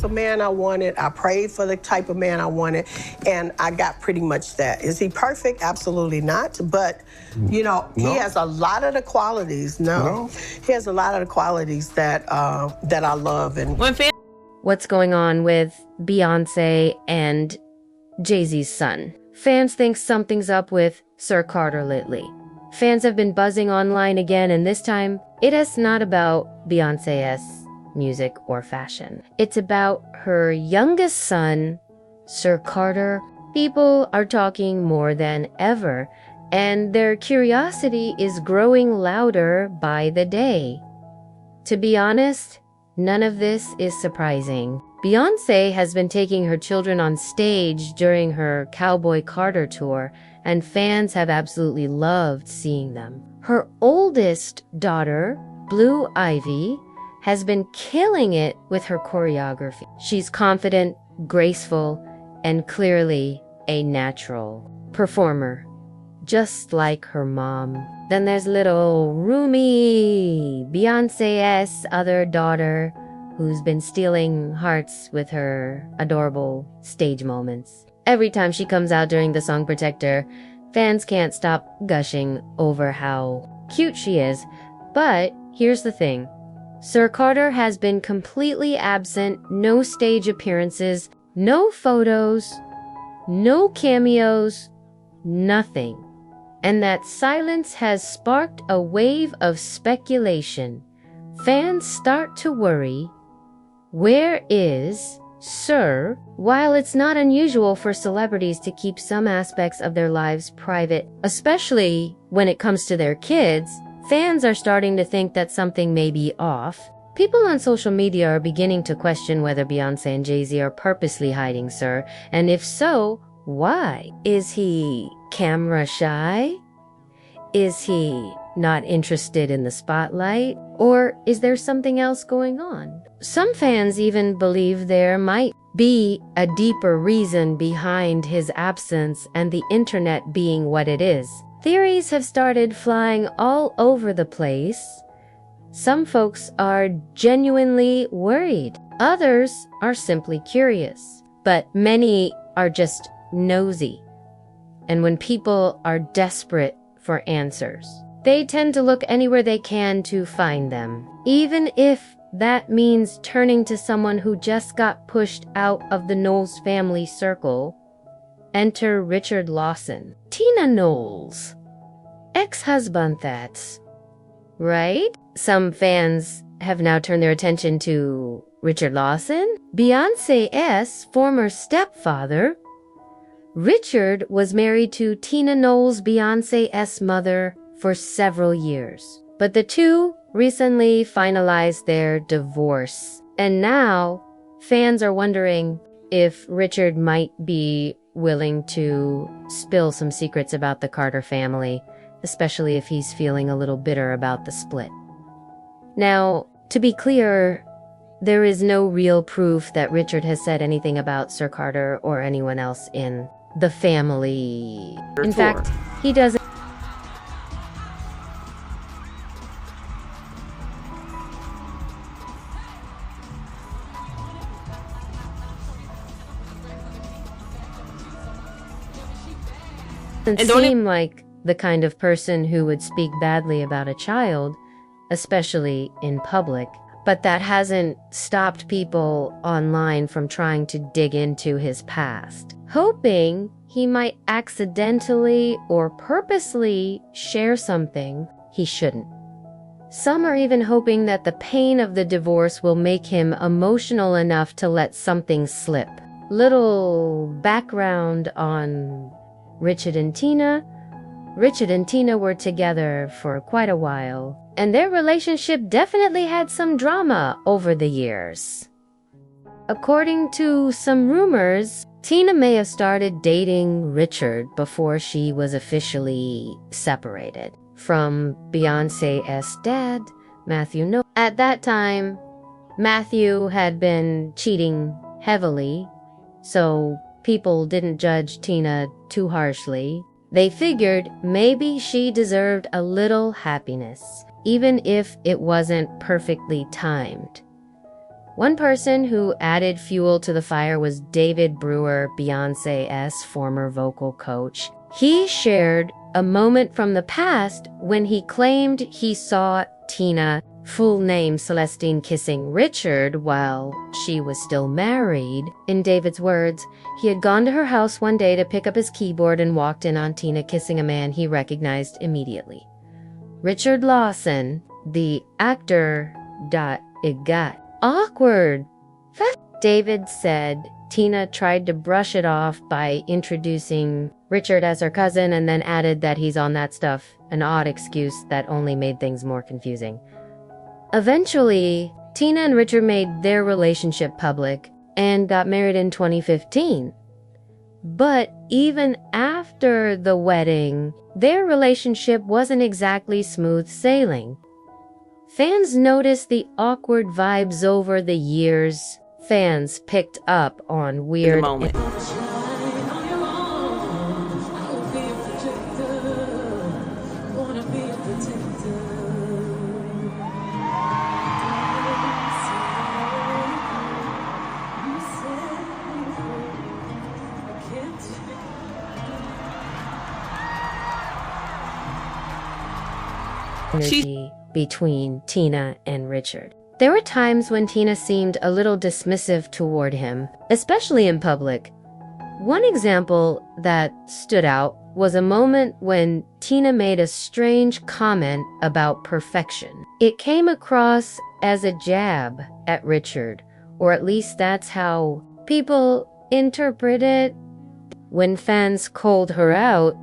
The man I wanted, I prayed for the type of man I wanted, and I got pretty much that. Is he perfect? Absolutely not. But, you know, he has a lot of the qualities. No. He has a lot of the qualities that that I love. And what's going on with Beyonce and Jay-Z's son? Fans think something's up with Sir Carter lately. Fans have been buzzing online again, and this time, it is not about Beyonce's music or fashion. It's about her youngest son, Sir Carter. People are talking more than ever, and their curiosity is growing louder by the day. To be honest, none of this is surprising. Beyoncé has been taking her children on stage during her Cowboy Carter tour, and fans have absolutely loved seeing them. Her oldest daughter, Blue Ivy, has been killing it with her choreography. She's confident, graceful, and clearly a natural performer, just like her mom. Then there's little Rumi, Beyonce's other daughter, who's been stealing hearts with her adorable stage moments. Every time she comes out during the song Protector, fans can't stop gushing over how cute she is. But here's the thing. Sir Carter has been completely absent, no stage appearances, no photos, no cameos, nothing. And that silence has sparked a wave of speculation. Fans start to worry, where is Sir? While it's not unusual for celebrities to keep some aspects of their lives private, especially when it comes to their kids, fans are starting to think that something may be off. People on social media are beginning to question whether Beyoncé and Jay-Z are purposely hiding Sir, and if so, why? Is he camera shy? Is he not interested in the spotlight? Or is there something else going on? Some fans even believe there might be a deeper reason behind his absence and the internet being what it is. Theories have started flying all over the place. Some folks are genuinely worried. Others are simply curious. But many are just nosy. And when people are desperate for answers, they tend to look anywhere they can to find them, even if that means turning to someone who just got pushed out of the Knowles family circle. Enter Richard Lawson. Tina Knowles. Ex-husband, that's right? Some fans have now turned their attention to Richard Lawson, Beyoncé's former stepfather. Richard was married to Tina Knowles, Beyoncé's mother, for several years. But the two recently finalized their divorce. And now, fans are wondering if Richard might be willing to spill some secrets about the Carter family, especially if he's feeling a little bitter about the split. Now, to be clear, there is no real proof that Richard has said anything about Sir Carter or anyone else in the family. In fact, he doesn't seem like the kind of person who would speak badly about a child, especially in public. But that hasn't stopped people online from trying to dig into his past, hoping he might accidentally or purposely share something he shouldn't. Some are even hoping that the pain of the divorce will make him emotional enough to let something slip. Little background on Richard and Tina. Richard and Tina were together for quite a while, and their relationship definitely had some drama over the years. According to some rumors, Tina may have started dating Richard before she was officially separated from Beyoncé's dad, Matthew Knowles. At that time, Matthew had been cheating heavily, so people didn't judge Tina too harshly. They figured maybe she deserved a little happiness, even if it wasn't perfectly timed. One person who added fuel to the fire was David Brewer, Beyoncé's former vocal coach. He shared a moment from the past when he claimed he saw Tina, full name Celestine, kissing Richard while she was still married. In David's words, he had gone to her house one day to pick up his keyboard and walked in on Tina kissing a man he recognized immediately. Richard Lawson, the actor, it got awkward. David said Tina tried to brush it off by introducing Richard as her cousin and then added that he's on that stuff, an odd excuse that only made things more confusing. Eventually, Tina and Richard made their relationship public and got married in 2015. But even after the wedding, their relationship wasn't exactly smooth sailing. Fans noticed the awkward vibes over the years. Fans picked up on weird energy between Tina and Richard. There were times when Tina seemed a little dismissive toward him, especially in public. One example that stood out was a moment when Tina made a strange comment about perfection. It came across as a jab at Richard, or at least that's how people interpret it. When fans called her out,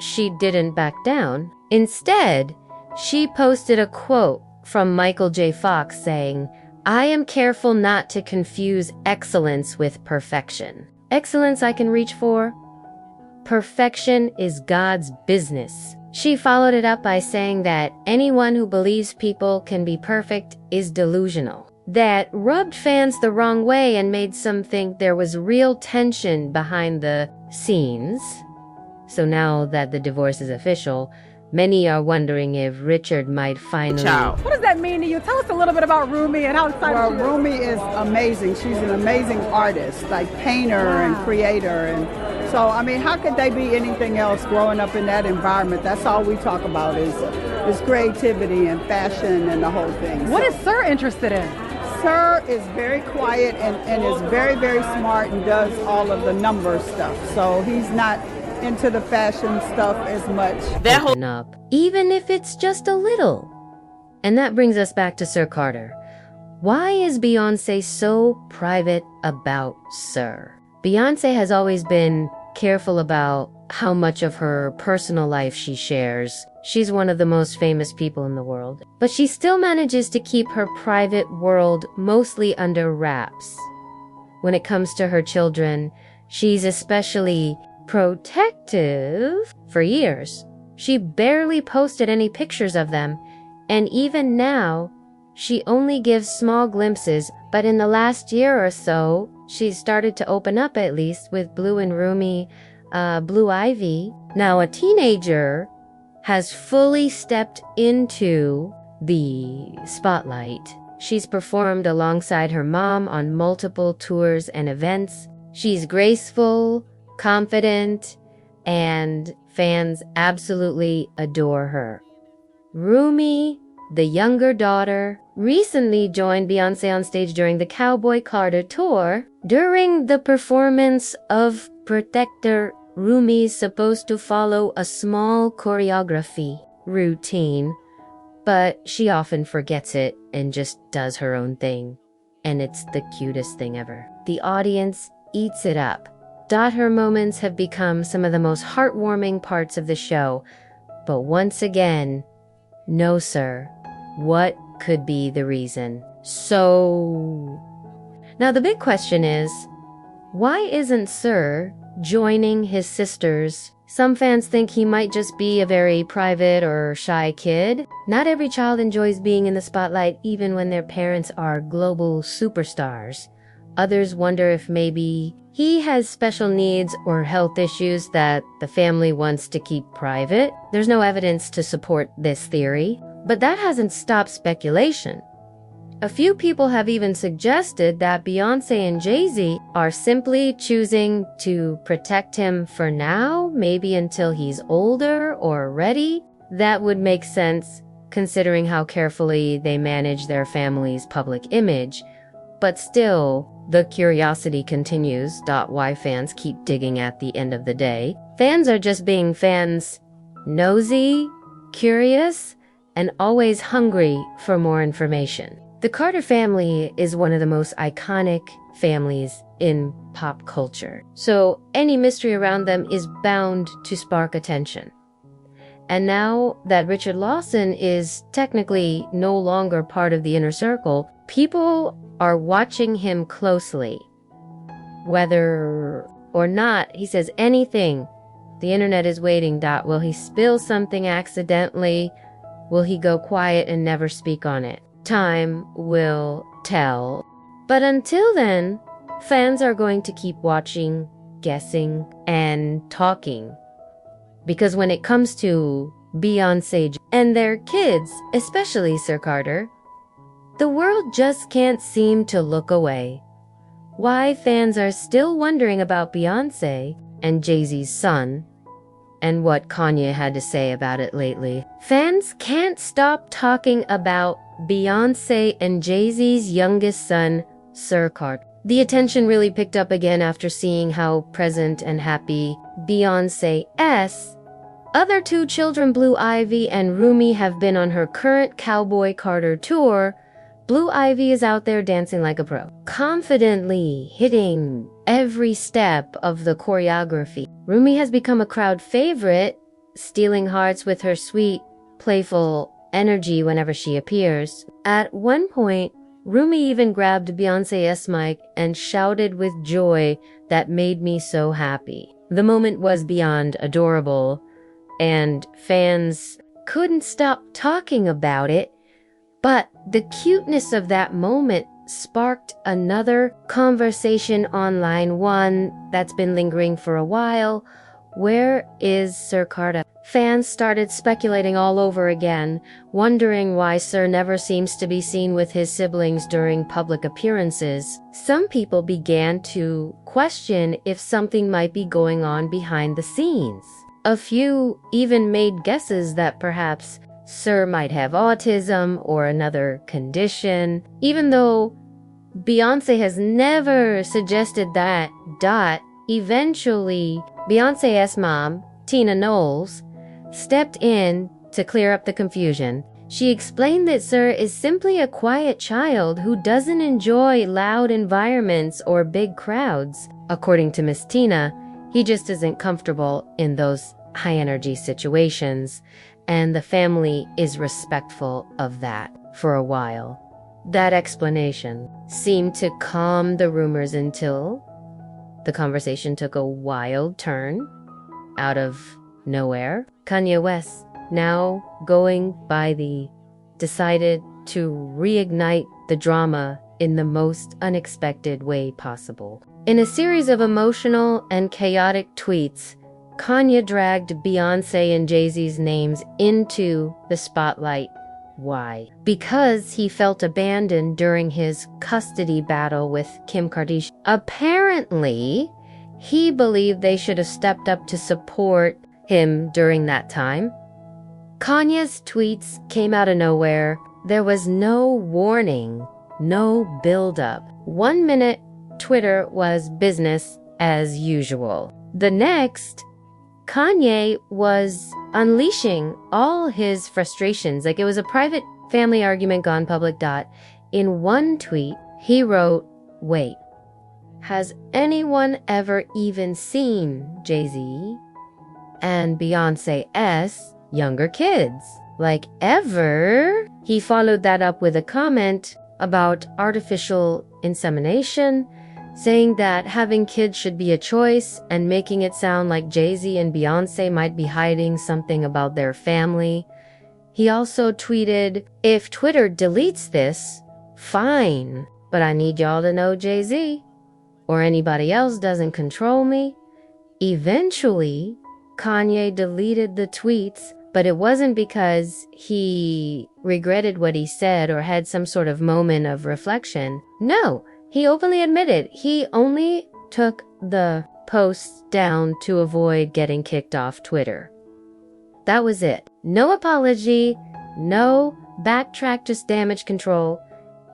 she didn't back down. Instead, she posted a quote from Michael J. Fox saying, "I am careful not to confuse excellence with perfection. Excellence I can reach for. Perfection is God's business." She followed it up by saying that anyone who believes people can be perfect is delusional. That rubbed fans the wrong way and made some think there was real tension behind the scenes. So now that the divorce is official, many are wondering if Richard might finally... What does that mean to you? Tell us a little bit about Rumi and how excited you are. Well, Rumi is amazing. She's an amazing artist, like painter and creator. And so, I mean, how could they be anything else growing up in that environment? That's all we talk about is creativity and fashion and the whole thing. What is Sir interested in? Sir is very quiet and is very, very smart and does all of the number stuff. So he's not into the fashion stuff as much. Open up, even if it's just a little. And that brings us back to Sir Carter. Why is Beyoncé so private about Sir? Beyoncé has always been careful about how much of her personal life she shares. She's one of the most famous people in the world. But she still manages to keep her private world mostly under wraps. When it comes to her children, she's especially protective. For years, she barely posted any pictures of them, and even now, she only gives small glimpses, but in the last year or so, she's started to open up at least with Blue and Rumi, Blue Ivy. Now a teenager has fully stepped into the spotlight. She's performed alongside her mom on multiple tours and events. She's graceful, confident, and fans absolutely adore her. Rumi, the younger daughter, recently joined Beyoncé on stage during the Cowboy Carter tour. During the performance of Protector, Rumi's supposed to follow a small choreography routine, but she often forgets it and just does her own thing. And it's the cutest thing ever. The audience eats it up. Her moments have become some of the most heartwarming parts of the show. But once again, no sir, what could be the reason? So... Now the big question is, why isn't Sir joining his sisters? Some fans think he might just be a very private or shy kid. Not every child enjoys being in the spotlight even when their parents are global superstars. Others wonder if maybe he has special needs or health issues that the family wants to keep private. There's no evidence to support this theory, but that hasn't stopped speculation. A few people have even suggested that Beyoncé and Jay-Z are simply choosing to protect him for now, maybe until he's older or ready. That would make sense considering how carefully they manage their family's public image. But still, the curiosity continues. Why fans keep digging at the end of the day. Fans are just being fans, nosy, curious, and always hungry for more information. The Carter family is one of the most iconic families in pop culture, so any mystery around them is bound to spark attention. And now that Richard Lawson is technically no longer part of the inner circle, people are watching him closely. Whether or not he says anything, the internet is waiting. Will he spill something accidentally? Will he go quiet and never speak on it? Time will tell. But until then, fans are going to keep watching, guessing, and talking. Because when it comes to Beyoncé and their kids, especially Sir Carter, the world just can't seem to look away. Why fans are still wondering about Beyoncé and Jay-Z's son, and what Kanye had to say about it lately. Fans can't stop talking about Beyoncé and Jay-Z's youngest son, Sir Carter. The attention really picked up again after seeing how present and happy Beyoncé's other two children, Blue Ivy and Rumi, have been on her current Cowboy Carter tour. Blue Ivy is out there dancing like a pro, confidently hitting every step of the choreography. Rumi has become a crowd favorite, stealing hearts with her sweet, playful energy whenever she appears. At one point, Rumi even grabbed Beyoncé's mic and shouted with joy that made me so happy. The moment was beyond adorable, and fans couldn't stop talking about it, but the cuteness of that moment sparked another conversation online, one that's been lingering for a while. Where is Sir Carter? Fans started speculating all over again, wondering why Sir never seems to be seen with his siblings during public appearances. Some people began to question if something might be going on behind the scenes. A few even made guesses that perhaps Sir might have autism or another condition, even though Beyoncé has never suggested that. Eventually, Beyoncé's mom, Tina Knowles, stepped in to clear up the confusion. She explained that Sir is simply a quiet child who doesn't enjoy loud environments or big crowds. According to Miss Tina, he just isn't comfortable in those high-energy situations, and the family is respectful of that for a while. That explanation seemed to calm the rumors until the conversation took a wild turn out of nowhere. Kanye West, now going by the, decided to reignite the drama in the most unexpected way possible. In a series of emotional and chaotic tweets, Kanye dragged Beyoncé and Jay-Z's names into the spotlight. Why? Because he felt abandoned during his custody battle with Kim Kardashian. Apparently, he believed they should have stepped up to support him during that time. Kanye's tweets came out of nowhere. There was no warning, no build-up. 1 minute, Twitter was business as usual. The next, Kanye was unleashing all his frustrations, like it was a private family argument gone public. In one tweet, he wrote, "Wait, has anyone ever even seen Jay-Z and Beyoncé's younger kids? Like, ever?" He followed that up with a comment about artificial insemination, saying that having kids should be a choice and making it sound like Jay-Z and Beyoncé might be hiding something about their family. He also tweeted, "If Twitter deletes this, fine, but I need y'all to know Jay-Z or anybody else doesn't control me." Eventually, Kanye deleted the tweets, But it wasn't because he regretted what he said or had some sort of moment of reflection. No, he openly admitted he only took the posts down to avoid getting kicked off Twitter. That was it. No apology, no backtrack, just damage control.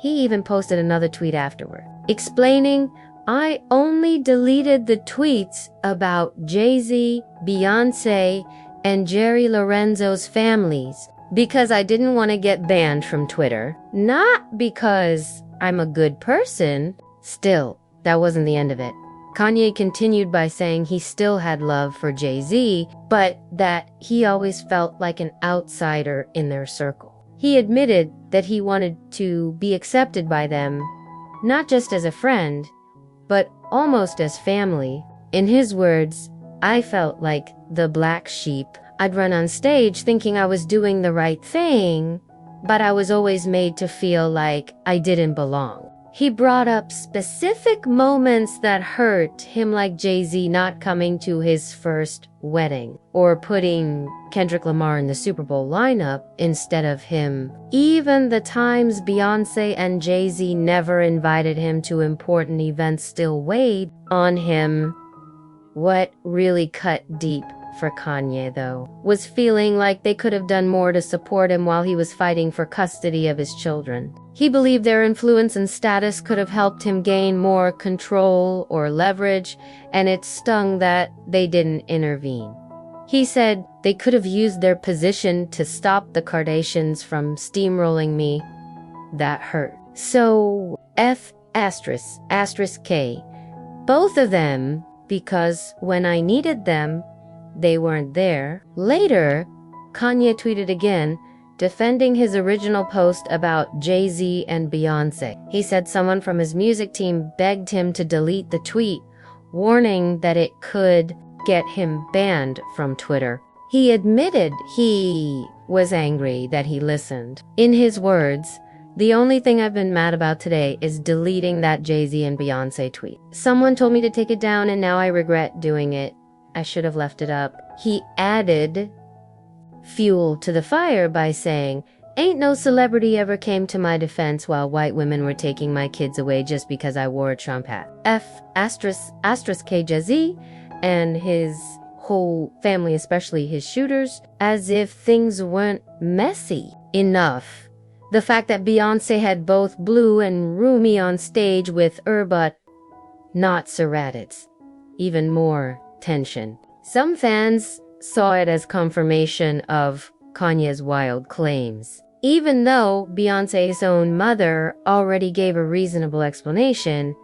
He even posted another tweet afterward, explaining, I only deleted the tweets about Jay-Z, Beyonce, and Jerry Lorenzo's families because I didn't want to get banned from Twitter. Not because I'm a good person. Still, that wasn't the end of it. Kanye continued by saying he still had love for Jay-Z, but that he always felt like an outsider in their circle. He admitted that he wanted to be accepted by them, not just as a friend, but almost as family. In his words, I felt like the black sheep. I'd run on stage thinking I was doing the right thing, but I was always made to feel like I didn't belong. He brought up specific moments that hurt him, like Jay-Z not coming to his first wedding or putting Kendrick Lamar in the Super Bowl lineup instead of him. Even the times Beyonce and Jay-Z never invited him to important events still weighed on him. What really cut deep for Kanye, though, was feeling like they could have done more to support him while he was fighting for custody of his children. He believed their influence and status could have helped him gain more control or leverage, and it stung that they didn't intervene. He said they could have used their position to stop the Kardashians from steamrolling me. That hurt. So, F***K. Both of them, because when I needed them, they weren't there. Later, Kanye tweeted again, defending his original post about Jay-Z and Beyonce. He said someone from his music team begged him to delete the tweet, warning that it could get him banned from Twitter. He admitted he was angry that he listened. In his words, the only thing I've been mad about today is deleting that Jay-Z and Beyonce tweet. Someone told me to take it down and now I regret doing it. I should have left it up. He added fuel to the fire by saying, ain't no celebrity ever came to my defense while white women were taking my kids away just because I wore a Trump hat. K Jay-Z and his whole family, especially his shooters, as if things weren't messy enough. The fact that Beyonce had both Blue and Rumi on stage with her, but not Saradits. Even more tension. Some fans saw it as confirmation of Kanye's wild claims. Even though Beyonce's own mother already gave a reasonable explanation,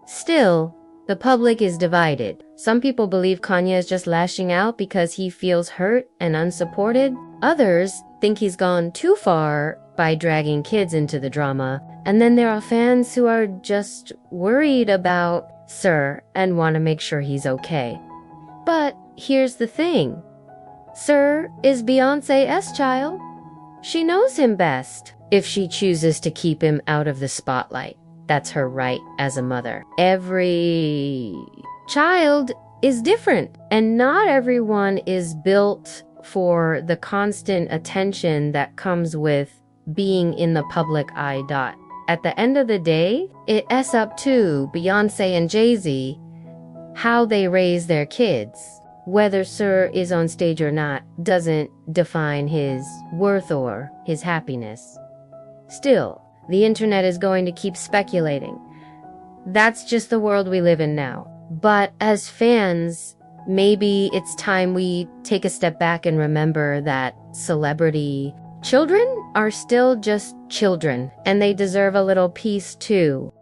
still, the public is divided. Some people believe Kanye is just lashing out because he feels hurt and unsupported. Others think he's gone too far by dragging kids into the drama. And then there are fans who are just worried about Sir and want to make sure he's okay. But here's the thing. Sir is Beyonce's child. She knows him best. If she chooses to keep him out of the spotlight, that's her right as a mother. Every child is different, and not everyone is built for the constant attention that comes with being in the public eye. At the end of the day, it's up to Beyonce and Jay-Z how they raise their kids. Whether Sir is on stage or not doesn't define his worth or his happiness. Still, the internet is going to keep speculating. That's just the world we live in now. But as fans, maybe it's time we take a step back and remember that celebrity children are still just children, and they deserve a little peace too.